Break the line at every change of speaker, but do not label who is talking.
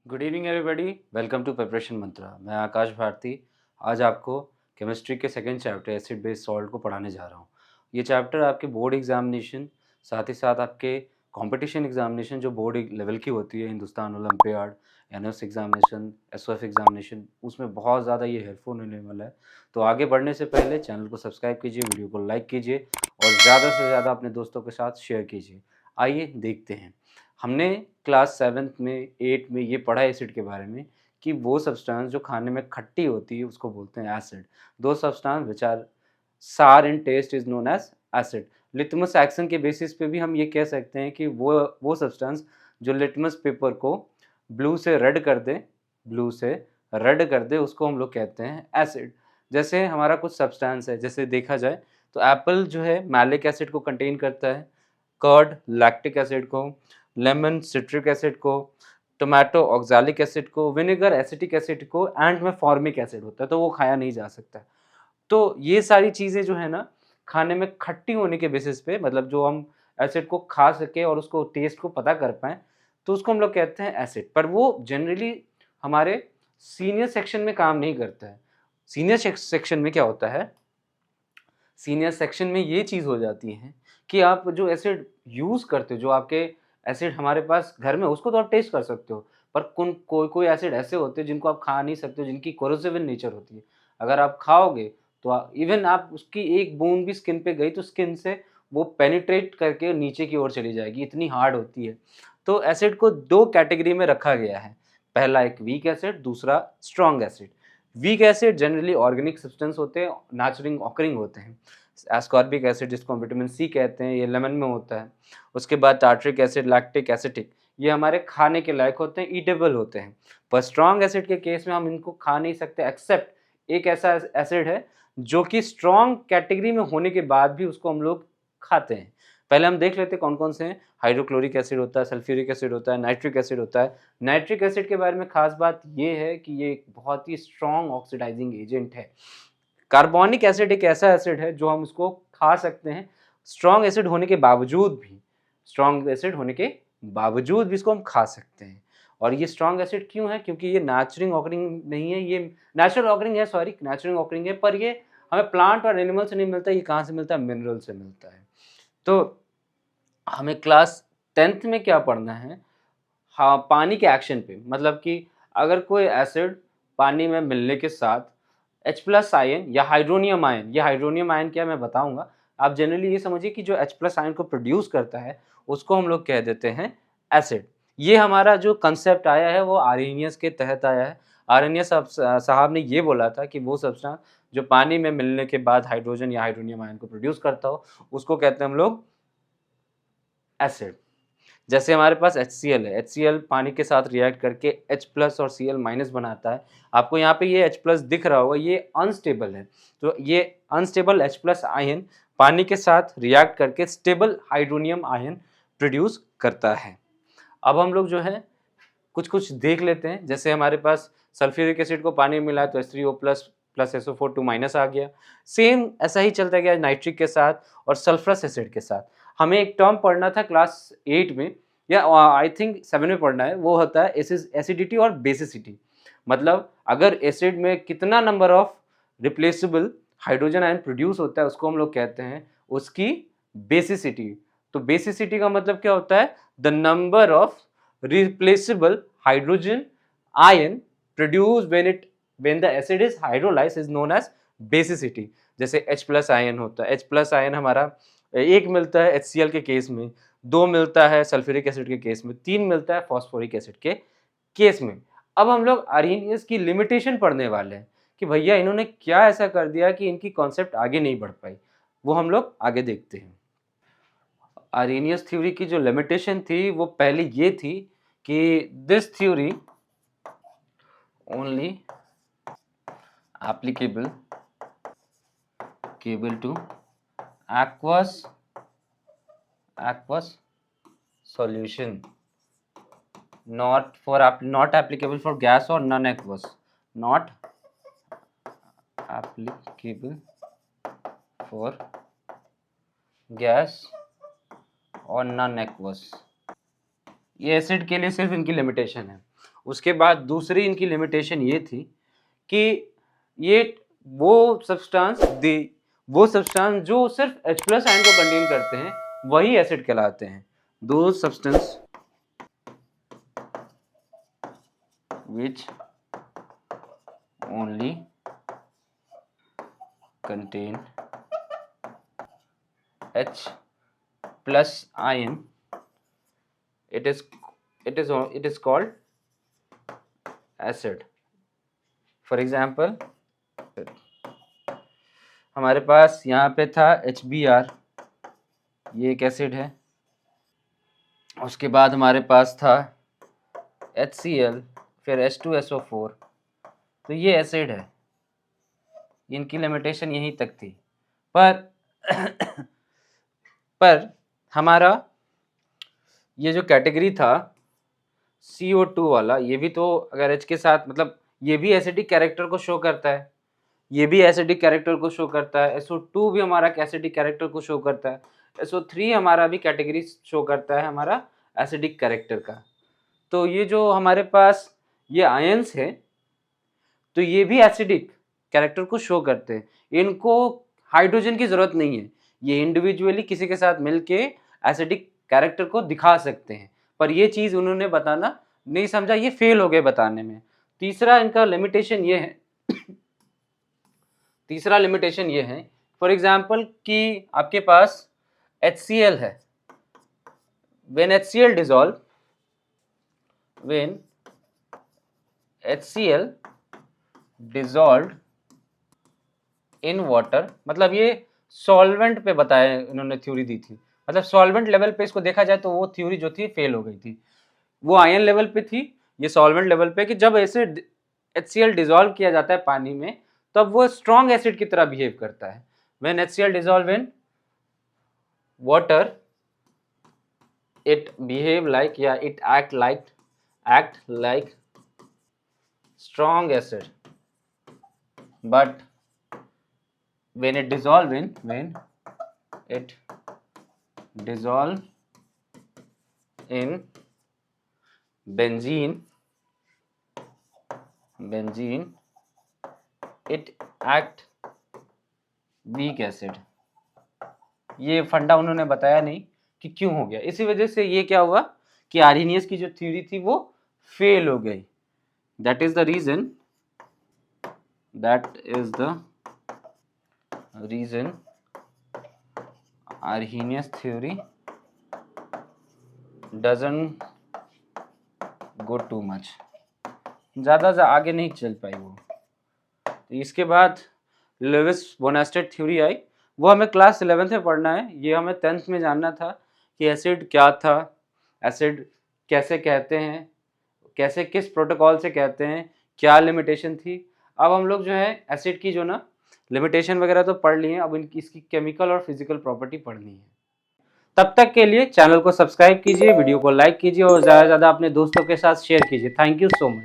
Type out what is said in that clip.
Good evening everybody, welcome to preparation Mantra. मैं आकाश भारती। आज आपको केमिस्ट्री के second chapter acid base salt को पढ़ाने जा रहा हूँ। ये चैप्टर आपके बोर्ड एग्जामिनेशन, साथ ही साथ आपके कंपटीशन एग्जामिनेशन जो बोर्ड लेवल की होती है, Hindustan olympiad, NS examination, SOF examination, उसमें बहुत ज़्यादा ये हेल्पफुल होने वाला है। तो आगे बढ़ने से पहले चैनल को सब्सक्राइब कीजिए, वीडियो को लाइक कीजिए और ज़्यादा से ज़्यादा अपने दोस्तों के साथ शेयर कीजिए। आइए देखते हैं। हमने क्लास 7th में 8 में ये पढ़ा एसिड के बारे में कि वो सब्सटेंस जो खाने में खट्टी होती है उसको बोलते हैं एसिड। दो substance which are sour in taste is known as acid. Litmus action के बेसिस पे भी हम ये कह सकते हैं कि वो सब्सटेंस जो लिटमस पेपर को ब्लू से रेड कर दे, ब्लू से रेड कर दे, उसको हम लोग कहते हैं एसिड। जैसे हमारा कुछ सब्सटेंस है, जैसे देखा जाए तो एप्पल जो है मैलिक एसिड को कंटेन करता है, कर्ड लैक्टिक एसिड को, लेमन सिट्रिक एसिड को, टोमेटो ऑक्सैलिक एसिड को, विनेगर एसिटिक एसिड को, एंड में फॉर्मिक एसिड होता है, तो वो खाया नहीं जा सकता। तो ये सारी चीज़ें जो है ना, खाने में खट्टी होने के बेसिस पे, मतलब जो हम एसिड को खा सके और उसको टेस्ट को पता कर पाएँ, तो उसको हम लोग कहते हैं एसिड। पर वो जनरली हमारे सीनियर सेक्शन में काम नहीं करता है। सीनियर सेक्शन में क्या होता है, सीनियर सेक्शन में ये चीज़ हो जाती है कि आप जो एसिड यूज़ करते हो, जो आपके एसिड हमारे पास घर में, उसको तो आप टेस्ट कर सकते हो, पर कोई एसिड ऐसे होते हैं जिनको आप खा नहीं सकते हो, जिनकी कोरोसिव इन नेचर होती है। अगर आप खाओगे तो इवन आप उसकी एक बूंद भी स्किन पे गई तो स्किन से वो पेनिट्रेट करके नीचे की ओर चली जाएगी, इतनी हार्ड होती है। तो एसिड को दो कैटेगरी में रखा गया है। पहला एक वीक एसिड, दूसरा strong acid. Weak acid generally organic substance होते हैं, नेचुरल ऑकरिंग होते हैं। एस्कॉर्बिक एसिड जिसको हम विटामिन सी कहते हैं, ये लेमन में होता है। उसके बाद टार्ट्रिक एसिड, लैक्टिक एसिटिक, ये हमारे खाने के लायक होते हैं, ईटेबल होते हैं। पर स्ट्रॉन्ग एसिड के केस में हम इनको खा नहीं सकते, एक्सेप्ट एक ऐसा एसिड है जो कि स्ट्रॉन्ग कैटेगरी में होने के बाद भी उसको हम लोग खाते हैं। पहले हम देख लेते हैं कौन कौन से हैं। हाइड्रोक्लोरिक एसिड होता है, सल्फ्यूरिक एसिड होता है, नाइट्रिक एसिड होता है। नाइट्रिक एसिड के बारे में खास बात ये है कि ये एक बहुत ही स्ट्रॉन्ग ऑक्सीडाइजिंग एजेंट है। कार्बोनिक एसिड एक ऐसा एसिड है जो हम उसको खा सकते हैं, स्ट्रॉन्ग एसिड होने के बावजूद भी, स्ट्रॉन्ग एसिड होने के बावजूद भी इसको हम खा सकते हैं। और ये स्ट्रॉन्ग एसिड क्यों है? क्योंकि ये नेचुरल ऑकरिंग नहीं है, ये नेचुरल ऑकरिंग है, सॉरी नेचुरल ऑकरिंग है, पर ये हमें प्लांट और एनिमल से नहीं मिलता, ये कहाँ से मिलता है? मिनरल से मिलता है। तो हमें क्लास 10th में क्या पढ़ना है? हाँ, पानी के एक्शन पे, मतलब कि अगर कोई एसिड पानी में मिलने के साथ H प्लस आयन या हाइड्रोनियम आयन, ये हाइड्रोनियम आयन क्या मैं बताऊंगा, आप जनरली ये समझिए कि जो H प्लस आयन को प्रोड्यूस करता है उसको हम लोग कह देते हैं एसिड। ये हमारा जो कंसेप्ट आया है वो आर्हेनियस के तहत आया है। आर्हेनियस साहब ने ये बोला था कि वो सब्सटेंस जो पानी में मिलने के बाद हाइड्रोजन या हाइड्रोनियम आयन को प्रोड्यूस करता हो उसको कहते हैं हम लोग एसिड। जैसे हमारे पास HCl है, HCl पानी के साथ रिएक्ट करके H प्लस और Cl- बनाता है। आपको यहाँ पे ये H प्लस दिख रहा होगा, ये अनस्टेबल है। तो ये अनस्टेबल H प्लस आयन पानी के साथ रिएक्ट करके स्टेबल हाइड्रोनियम आयन प्रोड्यूस करता है। अब हम लोग जो है कुछ कुछ देख लेते हैं। जैसे हमारे पास सल्फ्यूरिक एसिड को पानी में मिलाया तो H3O plus plus SO4 2 minus आ गया। सेम ऐसा ही चलता गया नाइट्रिक के साथ और सल्फरस एसिड के साथ। हमें एक टर्म पढ़ना था क्लास 8 में या आई थिंक 7 में पढ़ना है, वो होता है एसिडिटी और बेसिसिटी। मतलब अगर एसिड में कितना number of replaceable hydrogen ion produce होता है उसको हम लोग कहते हैं उसकी बेसिसिटी। तो बेसिसिटी का मतलब क्या होता है? The number of replaceable hydrogen ion produced when the acid is hydrolyzed is known as basicity। जैसे H प्लस आयन होता है, H प्लस आयन हमारा एक मिलता है HCl के केस में, दो मिलता है सल्फ्यूरिक एसिड के केस में, तीन मिलता है फॉस्फोरिक एसिड के केस में। अब हम लोग आर्हेनियस की लिमिटेशन पढ़ने वाले हैं कि भैया इन्होंने क्या ऐसा कर दिया कि इनकी कॉन्सेप्ट आगे नहीं बढ़ पाई, वो हम लोग आगे देखते हैं। आर्हेनियस थ्योरी की जो लिमिटेशन थी वो पहले ये थी कि this theory only applicable to aqueous solution, not applicable for gas or non aqueous, not applicable for gas और नॉन एक्वस। ये एसिड के लिए सिर्फ इनकी लिमिटेशन है। उसके बाद दूसरी इनकी लिमिटेशन ये थी कि ये वो सब्सटेंस जो सिर्फ H+ आयन को कंटेन करते हैं वही एसिड कहलाते हैं। दो substance which only contain H+ ion, it is called acid. For example, हमारे पास यहाँ पे था HBr, ये एक एसिड है। उसके बाद हमारे पास था HCl, फिर H2SO4, तो ये एसिड है। इनकी लिमिटेशन यहीं तक थी, पर हमारा ये जो कैटेगरी था CO2 वाला, ये भी तो अगर H के साथ, मतलब ये भी एसिडिक कैरेक्टर को शो करता है, ये भी एसिडिक कैरेक्टर को शो करता है। SO2 भी हमारा एसिडिक कैरेक्टर को शो करता है। SO3 हमारा भी कैटेगरी शो करता है हमारा एसिडिक कैरेक्टर का। तो ये जो हमारे पास ये आयंस है, तो ये भी एसिडिक कैरेक्टर को शो करते हैं। इनको हाइड्रोजन की जरूरत नहीं है, ये इंडिविजुअली किसी के साथ मिलके एसिडिक कैरेक्टर को दिखा सकते हैं, पर ये चीज उन्होंने बताना नहीं समझा, ये फेल हो गए बताने में। तीसरा इनका लिमिटेशन ये है फॉर एग्जाम्पल कि आपके पास HCl है, when HCl dissolved in water, मतलब ये सॉल्वेंट पे बताया, इन्होंने थ्योरी दी थी, मतलब सॉल्वेंट लेवल पे इसको देखा जाए तो वो थ्योरी जो थी फेल हो गई थी। वो आयन लेवल पे थी, ये सॉल्वेंट लेवल पे, कि जब ऐसे HCl डिसॉल्व किया जाता है पानी में तब वो स्ट्रॉन्ग एसिड की तरह बिहेव करता है। When HCl dissolve in water, it behave like, it act like strong acid, but when it dissolve in benzene, it act weak acid। ये फंडा उन्होंने बताया नहीं कि क्यों हो गया, इसी वजह से ये क्या हुआ कि आर्हेनियस की जो थ्योरी थी वो फेल हो गई। That is the reason Arrhenius theory doesn't go too much, ज़्यादा आगे नहीं चल पाई वो। तो इसके बाद लेविस बोनास्टेड थ्योरी आई, वो हमें क्लास 11th में पढ़ना है, ये हमें 10th में जानना था कि एसिड क्या था, एसिड कैसे कहते हैं, कैसे किस प्रोटोकॉल से कहते हैं, क्या लिमिटेशन थी। अब हम लोग जो है एसिड की जो ना लिमिटेशन वगैरह तो पढ़ लिए, अब इसकी केमिकल और फिजिकल प्रॉपर्टी पढ़नी है। तब तक के लिए चैनल को सब्सक्राइब कीजिए, वीडियो को लाइक कीजिए और ज़्यादा से ज़्यादा अपने दोस्तों के साथ शेयर कीजिए। Thank you so much.